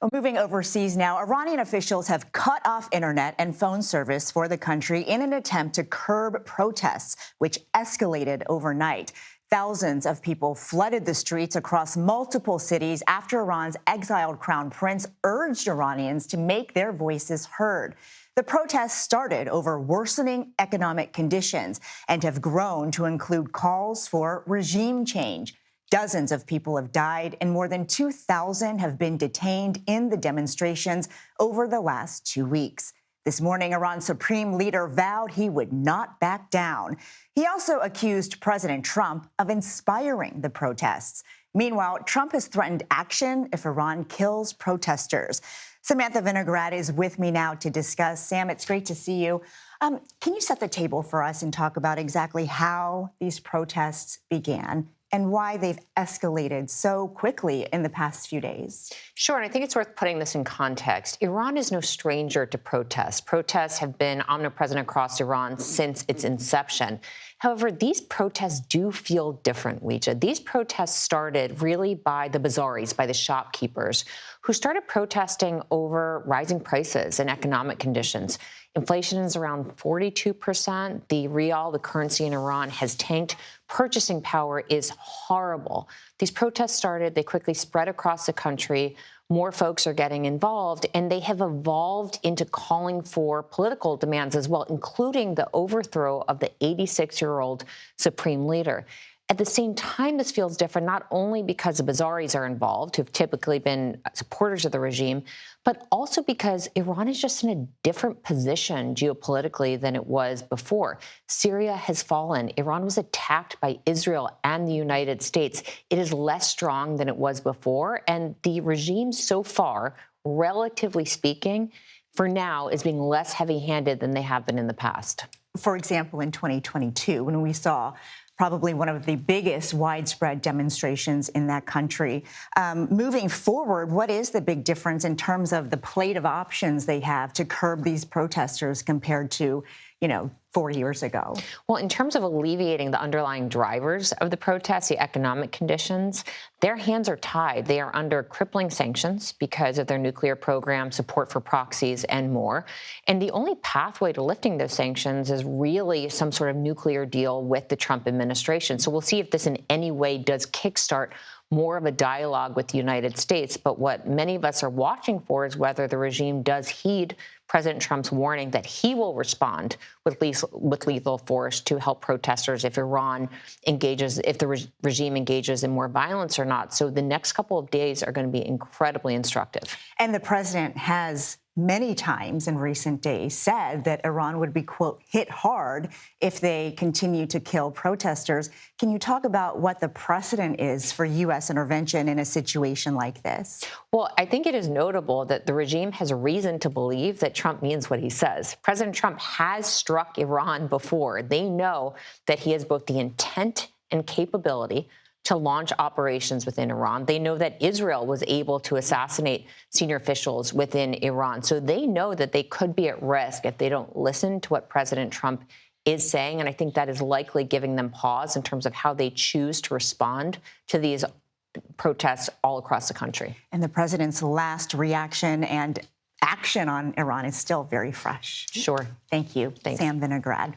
Well, moving overseas now, Iranian officials have cut off internet and phone service for the country in an attempt to curb protests, which escalated overnight. Thousands of people flooded the streets across multiple cities after Iran's exiled crown prince urged Iranians to make their voices heard. The protests started over worsening economic conditions and have grown to include calls for regime change. Dozens of people have died and more than 2,000 have been detained in the demonstrations over the last 2 weeks. This morning, Iran's supreme leader vowed he would not back down. He also accused President Trump of inspiring the protests. Meanwhile, Trump has threatened action if Iran kills protesters. Samantha Vinograd is with me now to discuss. Sam, it's great to see you. Can you set the table for us and talk about exactly how these protests began and why they've escalated so quickly in the past few days? Sure, and I think it's worth putting this in context. Iran is no stranger to protests. Protests have been omnipresent across Iran since its inception. However, these protests do feel different, Weija. These protests started really by the bazaris, by the shopkeepers, who started protesting over rising prices and economic conditions. Inflation is around 42%. The rial, the currency in Iran, has tanked. Purchasing power is horrible. These protests started, they quickly spread across the country. More folks are getting involved, and they have evolved into calling for political demands as well, including the overthrow of the 86-year-old supreme leader. At the same time, this feels different, not only because the bazaris are involved, who've typically been supporters of the regime, but also because Iran is just in a different position geopolitically than it was before. Syria has fallen. Iran was attacked by Israel and the United States. It is less strong than it was before, and the regime so far, relatively speaking, for now, is being less heavy-handed than they have been in the past. For example, in 2022, when we saw probably one of the biggest widespread demonstrations in that country. Moving forward, what is the big difference in terms of the plate of options they have to curb these protesters compared to, 4 years ago? Well, in terms of alleviating the underlying drivers of the protests, the economic conditions, their hands are tied. They are under crippling sanctions because of their nuclear program, support for proxies, and more. And the only pathway to lifting those sanctions is really some sort of nuclear deal with the Trump administration. So we'll see if this in any way does kickstart more of a dialogue with the United States. But what many of us are watching for is whether the regime does heed President Trump's warning that he will respond with lethal force to help protesters if Iran engages, if the regime engages in more violence or not. So the next couple of days are going to be incredibly instructive. And the president has many times in recent days said that Iran would be, quote, hit hard if they continue to kill protesters. Can you talk about what the precedent is for U.S. intervention in a situation like this? Well, I think it is notable that the regime has reason to believe that Trump means what he says. President Trump has struck Iran before. They know that he has both the intent and capability to launch operations within Iran. They know that Israel was able to assassinate senior officials within Iran. So they know that they could be at risk if they don't listen to what President Trump is saying. And I think that is likely giving them pause in terms of how they choose to respond to these protests all across the country. And the president's last reaction and action on Iran is still very fresh. Sure. Thank you. Thanks. Sam Vinograd.